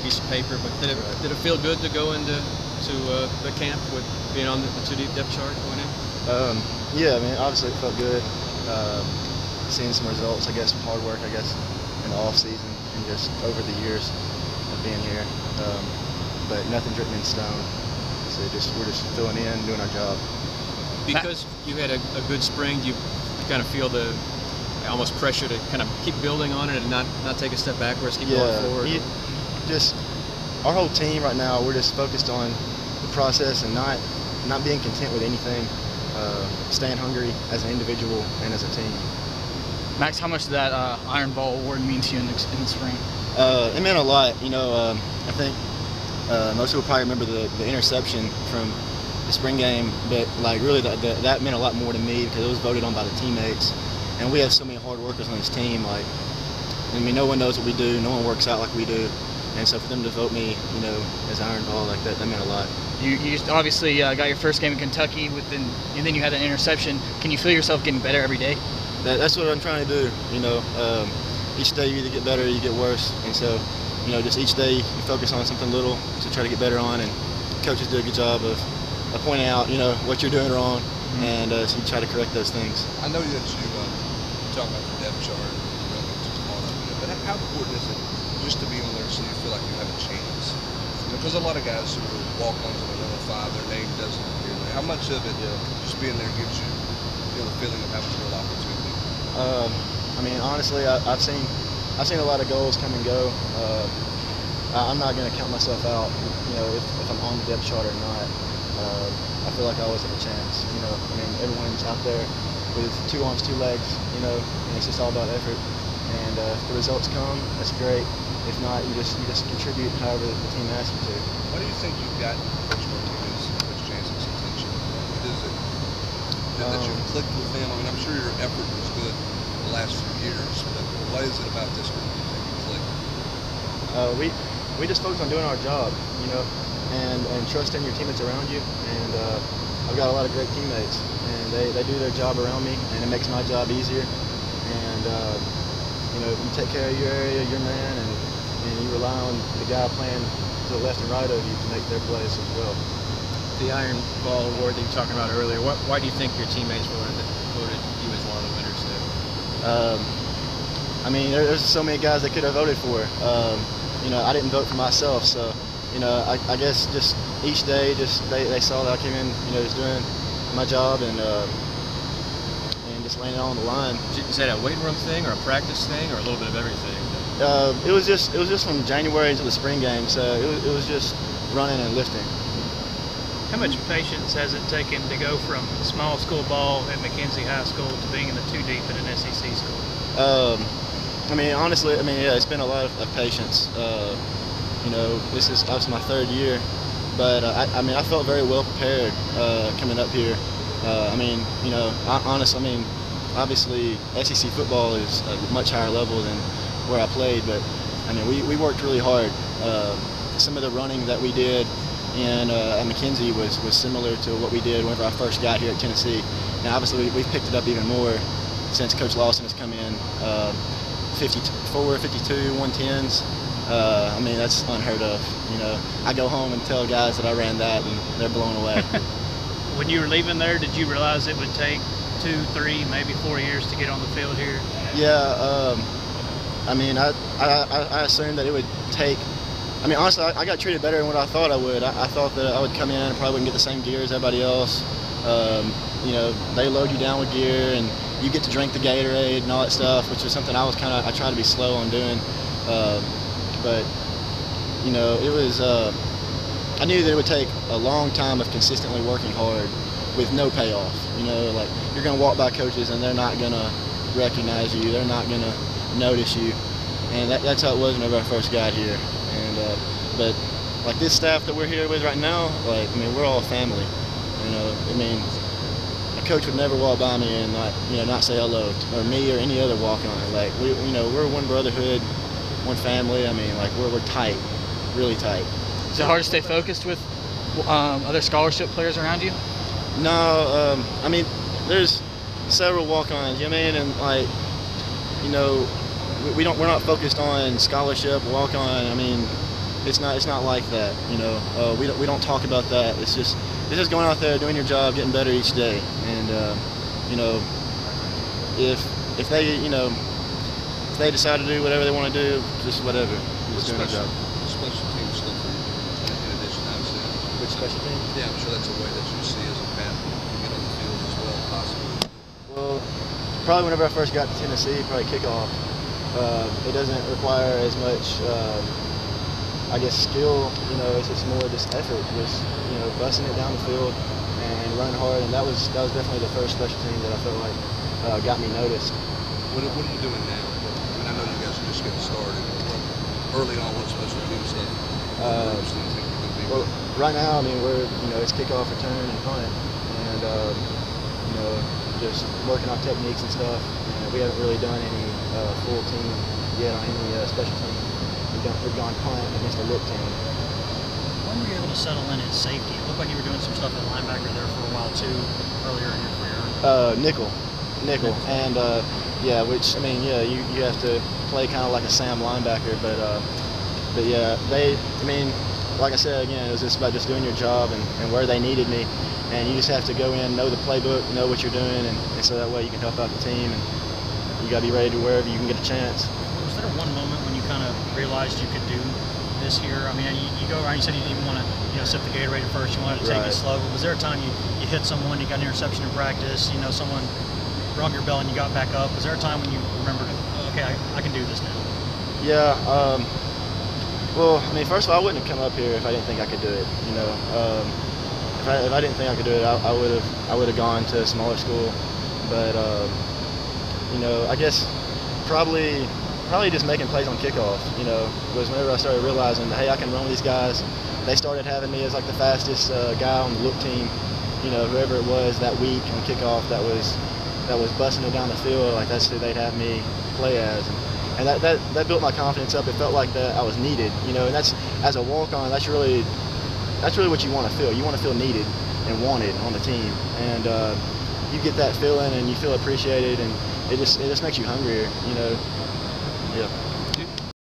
piece of paper. But did it feel good to go into the camp with being on the too deep depth chart going in? Yeah, I mean, obviously it felt good. Seeing some results, I guess, from hard work, I guess, in the off season and just over the years of being here. But nothing's written in stone. So we're just filling in, doing our job. Because you had a good spring, you kind of feel the almost pressure to kind of keep building on it and not take a step backwards, keep going forward. Just our whole team right now, we're just focused on the process and not being content with anything. Staying hungry as an individual and as a team. Max, how much did that Iron Ball award mean to you in the spring? It meant a lot. You know, I think most people probably remember the interception from the spring game, but like really that meant a lot more to me because it was voted on by the teammates, and we have so many hard workers on this team. Like, I mean, no one knows what we do, no one works out like we do, and so for them to vote me, you know, as Iron Ball, like that meant a lot. You obviously got your first game in Kentucky, and then you had an interception. Can you feel yourself getting better every day? That's what I'm trying to do. You know, each day you either get better or you get worse, and so, you know, just each day you focus on something little to try to get better on, and coaches do a good job of pointing out, you know, what you're doing wrong, and so you try to correct those things. I know that you talk about the depth chart, but how important is it just to be on there so you feel like you have a chance? Because a lot of guys who are walk-ons in the 105, their name doesn't appear there. How much of it just being there gives you the feeling of having a real opportunity? I mean, honestly, I've seen a lot of goals come and go. I'm not going to count myself out, you know, if I'm on the depth chart or not. I feel like I always have a chance. You know, I mean, everyone's out there with 2 arms, 2 legs. You know, and it's just all about effort. And if the results come, that's great. If not, you just contribute however the team asks you to. What do you think you've got Coach Martinez, Coach Jansen's attention? What is it that you've clicked with him? I mean, I'm sure your effort was good the last few years, but what is it about this group you think you clicked? We just focus on doing our job, you know, and trusting your teammates around you. And I've got a lot of great teammates, and they do their job around me, and it makes my job easier. And you know, you take care of your area, your man, and you rely on the guy playing to the left and right of you to make their plays as well. The Iron Ball award that you were talking about earlier, why do you think your teammates voted you as one of the winners there? I mean, there's so many guys that could have voted for. You know, I didn't vote for myself, so, you know, I guess just each day, they saw that I came in, you know, just doing my job and just laying it on the line. Is that a weight room thing or a practice thing or a little bit of everything? It was just from January until the spring game, so it was just running and lifting. How much patience has it taken to go from small school ball at McKenzie High School to being in the 2 deep in an SEC school? I mean, honestly, I mean, yeah, it's been a lot of patience. You know, this is obviously my 3rd year, but I mean, I felt very well prepared coming up here. I mean, you know, honestly, I mean, obviously SEC football is a much higher level than where I played, but I mean, we worked really hard. Some of the running that we did at McKenzie was similar to what we did whenever I first got here at Tennessee. Now, obviously, we've picked it up even more since Coach Lawson has come in. 54, 52, 110s. I mean, that's unheard of. You know, I go home and tell guys that I ran that, and they're blown away. When you were leaving there, did you realize it would take 2, 3, maybe 4 years to get on the field here? Yeah, I mean, I assumed that it would take. I mean, honestly, I got treated better than what I thought I would. I thought that I would come in and probably wouldn't get the same gear as everybody else. You know, they load you down with gear, and you get to drink the Gatorade and all that stuff, which was something I tried to be slow on doing. But you know, it was. I knew that it would take a long time of consistently working hard with no payoff. You know, like you're going to walk by coaches and they're not going to recognize you. They're not going to notice you. And that's how it was whenever I first got here. And but like this staff that we're here with right now, like I mean, we're all family. You know, I mean, a coach would never walk by me and not say hello, or me or any other walk-on. Like we're one brotherhood, one family. I mean, like we're tight, really tight. Is it hard to stay focused with other scholarship players around you? No, I mean, there's several walk-ons, you know what I mean? And like, you know, we're not focused on scholarship, walk-on. I mean, it's not like that. You know, we don't talk about that. It's just going out there, doing your job, getting better each day. And you know, if they if they decide to do whatever they want to do, just whatever. Just doing their job. Special teams stuff for you, in addition, obviously. Which special team? Yeah, I'm sure that's a way that you see as a path to get on the field as well, possibly. Well, probably whenever I first got to Tennessee, probably kickoff. It doesn't require as much, I guess, skill. You know, it's just more just effort, just busting it down the field and running hard. And that was definitely the first special team that I felt like got me noticed. What are you doing now? I mean, I know you guys are just getting started. Early on, what special team stuff? Well, right now, I mean, it's kickoff, return, and punt, and just working on techniques and stuff. And we haven't really done any full team yet on any special team. We've gone punt against a look team. When were you able to settle in at safety? It looked like you were doing some stuff at linebacker there for a while too, earlier in your career. Nickel, and yeah, which I mean, yeah, you have to play kind of like a Sam linebacker, but yeah, I mean, like I said again, it was just about just doing your job and where they needed me, and you just have to go in, know the playbook, know what you're doing, and so that way you can help out the team, and you got to be ready to wherever you can get a chance. Was there one moment when you kind of realized you could do this here? I mean, you go around, you said you didn't even want to sip the Gatorade at first, you wanted to take it slow, but was there a time you hit someone, you got an interception in practice, someone rung your bell and you got back up? Was there a time when you remembered, okay, I can do this now? Yeah, well, I mean, first of all, I wouldn't have come up here if I didn't think I could do it. If I didn't think I could do it, I would have gone to a smaller school. But I guess probably just making plays on kickoff. Was whenever I started realizing that, hey, I can run with these guys. They started having me as like the fastest guy on the look team. Whoever it was that week on kickoff that was busting it down the field, like that's who they'd have me play as. And that built my confidence up. It felt like that I was needed, and that's, as a walk-on, that's really what you want to feel. You want to feel needed and wanted on the team, and you get that feeling and you feel appreciated, and it just makes you hungrier.